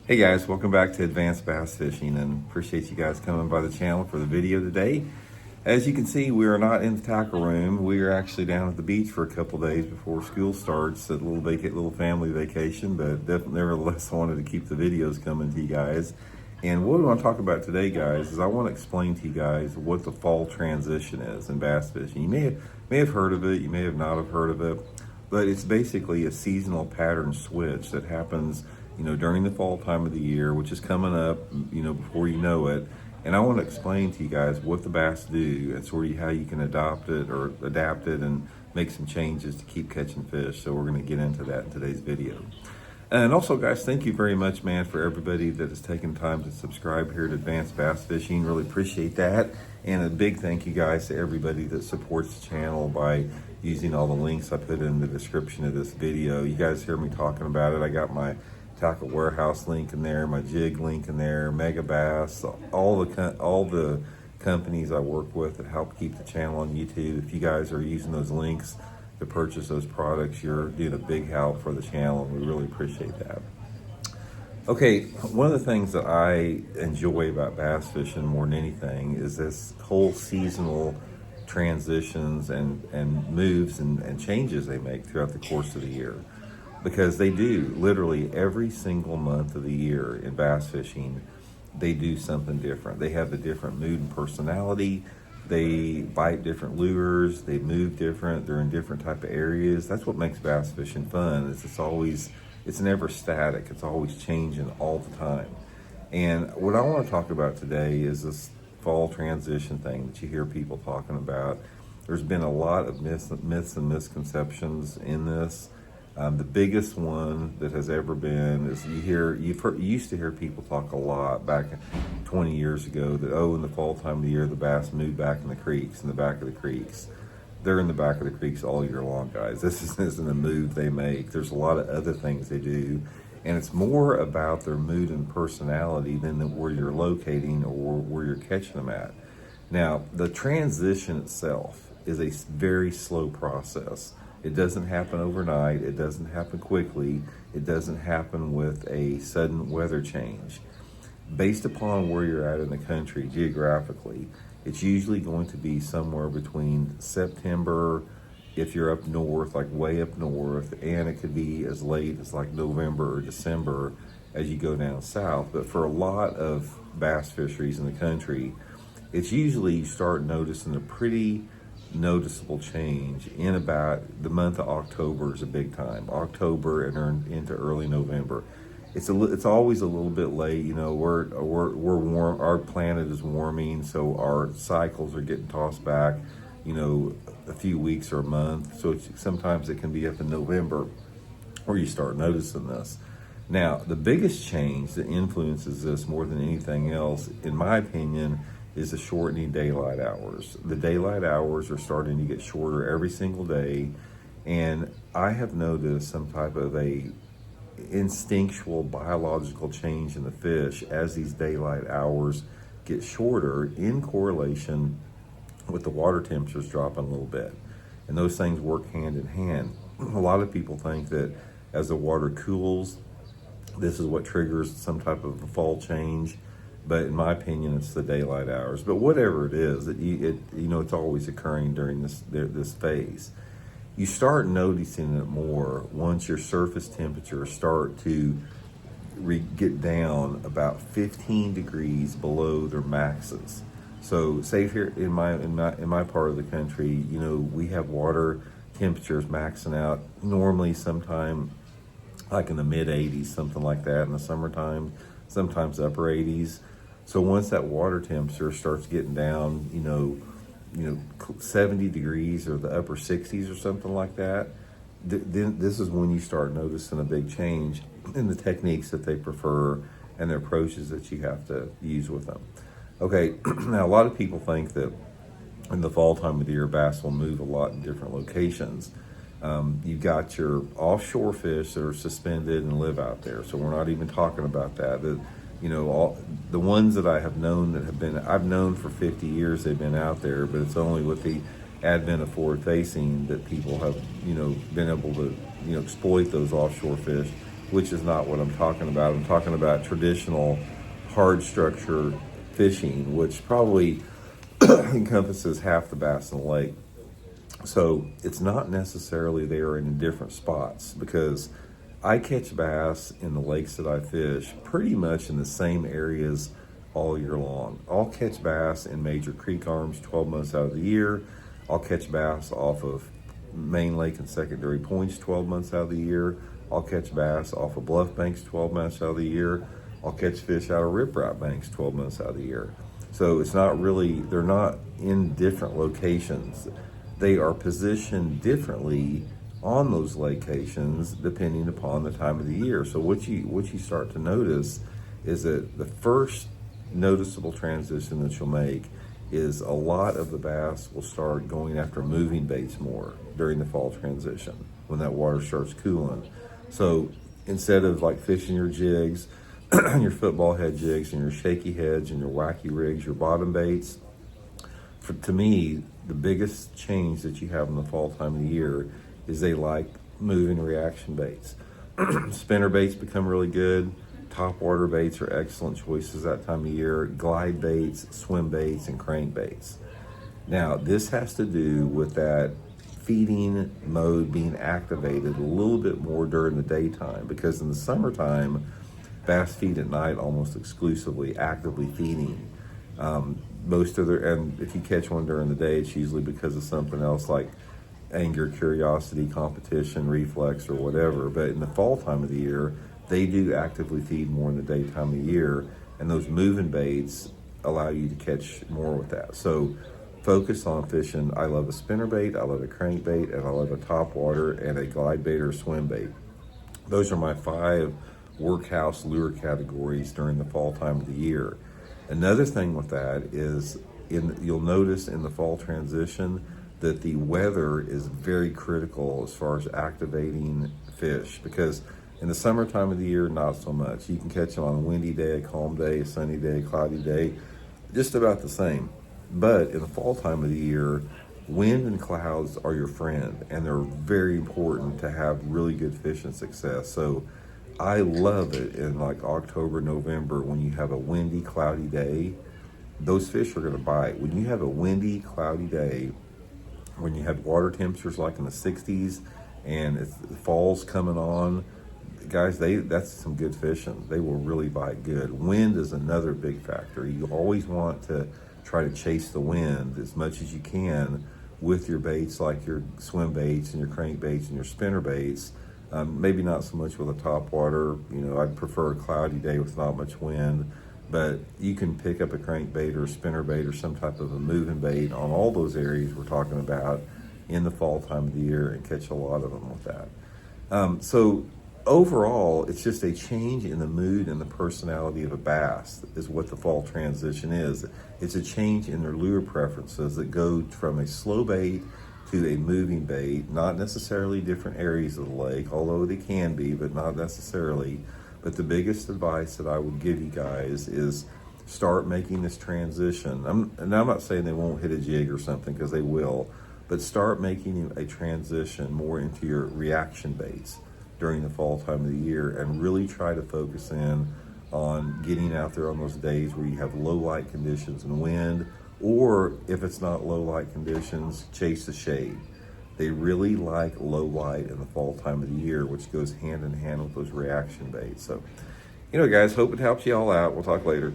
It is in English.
Hey guys, welcome back to Advanced Bass Fishing, and appreciate you guys coming by the channel for the video today. As you can see, we are not in the tackle room. We are actually down at the beach for a couple days before school starts, a little family vacation, but nevertheless I wanted to keep the videos coming to you guys. And what we want to talk about today, guys, is I want to explain to you guys what the fall transition is in bass fishing. You may have heard of it, you may have not have heard of it, but it's basically a seasonal pattern switch that happens during the fall time of the year, which is coming up, before you know it. And I want to explain to you guys what the bass do and sort of how you can adapt it and make some changes to keep catching fish. So we're going to get into that in today's video. And also, guys, thank you very much, man, for everybody that has taken time to subscribe here to Advanced Bass Fishing. Really appreciate that. And a big thank you, guys, to everybody that supports the channel by using all the links I put in the description of this video. You guys hear me talking about it. I got my Tackle Warehouse link in there, my Jig link in there, Mega Bass, all the companies I work with that help keep the channel on YouTube. If you guys are using those links to purchase those products, you're doing a big help for the channel, and we really appreciate that. Okay, one of the things that I enjoy about bass fishing more than anything is this whole seasonal transitions and moves and changes they make throughout the course of the year. Because they do, literally every single month of the year in bass fishing, they do something different. They have a different mood and personality. They bite different lures. They move different. They're in different type of areas. That's what makes bass fishing fun. It's never static. It's always changing all the time. And what I want to talk about today is this fall transition thing that you hear people talking about. There's been a lot of myths and misconceptions in this. The biggest one that has ever been is you used to hear people talk a lot back 20 years ago that, in the fall time of the year, the bass move back in the creeks, in the back of the creeks. They're in the back of the creeks all year long, guys. This isn't a move they make. There's a lot of other things they do, and it's more about their mood and personality than where you're locating or where you're catching them at. Now, the transition itself is a very slow process. It doesn't happen overnight. It doesn't happen quickly. It doesn't happen with a sudden weather change. Based upon where you're at in the country geographically, it's usually going to be somewhere between September, if you're up north, like way up north, and it could be as late as like November or December as you go down south. But for a lot of bass fisheries in the country, it's usually you start noticing a pretty noticeable change in about the month of October is a big time. October and into early November. It's always a little bit late. We're warm. Our planet is warming, so our cycles are getting tossed back. A few weeks or a month. So sometimes it can be up in November where you start noticing this. Now, the biggest change that influences this more than anything else, in my opinion, is the shortening daylight hours. The daylight hours are starting to get shorter every single day, and I have noticed some type of a instinctual biological change in the fish as these daylight hours get shorter in correlation with the water temperatures dropping a little bit. And those things work hand in hand. A lot of people think that as the water cools, this is what triggers some type of a fall change. But in my opinion, it's the daylight hours. But whatever it is, it's always occurring during this phase. You start noticing it more once your surface temperatures start to get down about 15 degrees below their maxes. So, say here in my part of the country, we have water temperatures maxing out normally sometime like in the mid 80s, something like that in the summertime, sometimes upper 80s. So once that water temperature starts getting down, 70 degrees or the upper 60s or something like that, then this is when you start noticing a big change in the techniques that they prefer and the approaches that you have to use with them. Okay, now a lot of people think that in the fall time of the year, bass will move a lot in different locations. You've got your offshore fish that are suspended and live out there, so we're not even talking about that. All the ones that I have known I've known for 50 years they've been out there, but it's only with the advent of forward facing that people have, been able to, exploit those offshore fish which is not what I'm talking about. I'm talking about traditional hard structure fishing, which probably encompasses half the bass in the lake. So it's not necessarily they are in different spots, because I catch bass in the lakes that I fish pretty much in the same areas all year long. I'll catch bass in major creek arms 12 months out of the year. I'll catch bass off of main lake and secondary points 12 months out of the year. I'll catch bass off of bluff banks 12 months out of the year. I'll catch fish out of riprap banks 12 months out of the year. So it's not really, they're not in different locations. They are positioned differently on those locations depending upon the time of the year. So what you start to notice is that the first noticeable transition that you'll make is a lot of the bass will start going after moving baits more during the fall transition when that water starts cooling. So instead of like fishing your jigs, your football head jigs and your shaky heads and your wacky rigs, your bottom baits, to me, the biggest change that you have in the fall time of the year is they like moving reaction baits. Spinner baits become really good. Top water baits are excellent choices that time of year. Glide baits, swim baits, and crank baits. Now, this has to do with that feeding mode being activated a little bit more during the daytime, because in the summertime, bass feed at night almost exclusively, actively feeding. Most of their, and if you catch one during the day, it's usually because of something else like anger, curiosity, competition, reflex, or whatever. But in the fall time of the year, they do actively feed more in the daytime of the year, and those moving baits allow you to catch more with that. So focus on fishing. I love a spinner bait, I love a crank bait, and I love a top water and a glide bait or swim bait. Those are my 5 workhouse lure categories during the fall time of the year. Another thing with that is you'll notice in the fall transition that the weather is very critical as far as activating fish, because in the summertime of the year, not so much. You can catch them on a windy day, a calm day, a sunny day, a cloudy day, just about the same. But in the fall time of the year, wind and clouds are your friend, and they're very important to have really good fishing success. So I love it in like October, November, when you have a windy, cloudy day. Those fish are going to bite. When you have a windy, cloudy day, when you have water temperatures like in the 60s and it's, the fall's coming on, guys, that's some good fishing. They will really bite good. Wind is another big factor. You always want to try to chase the wind as much as you can with your baits, like your swim baits and your crank baits and your spinner baits. Maybe not so much with a top water. You know, I'd prefer a cloudy day with not much wind, but you can pick up a crank bait or a spinner bait or some type of a moving bait on all those areas we're talking about in the fall time of the year and catch a lot of them with that. So overall, it's just a change in the mood and the personality of a bass is what the fall transition is. It's a change in their lure preferences that go from a slow bait to a moving bait, not necessarily different areas of the lake, although they can be, but not necessarily. But the biggest advice that I would give you guys is start making this transition. And I'm not saying they won't hit a jig or something, because they will, but start making a transition more into your reaction baits during the fall time of the year, and really try to focus in on getting out there on those days where you have low light conditions and wind, or if it's not low light conditions, chase the shade. They really like low light in the fall time of the year, which goes hand in hand with those reaction baits. So, you know, guys, hope it helps you all out. We'll talk later.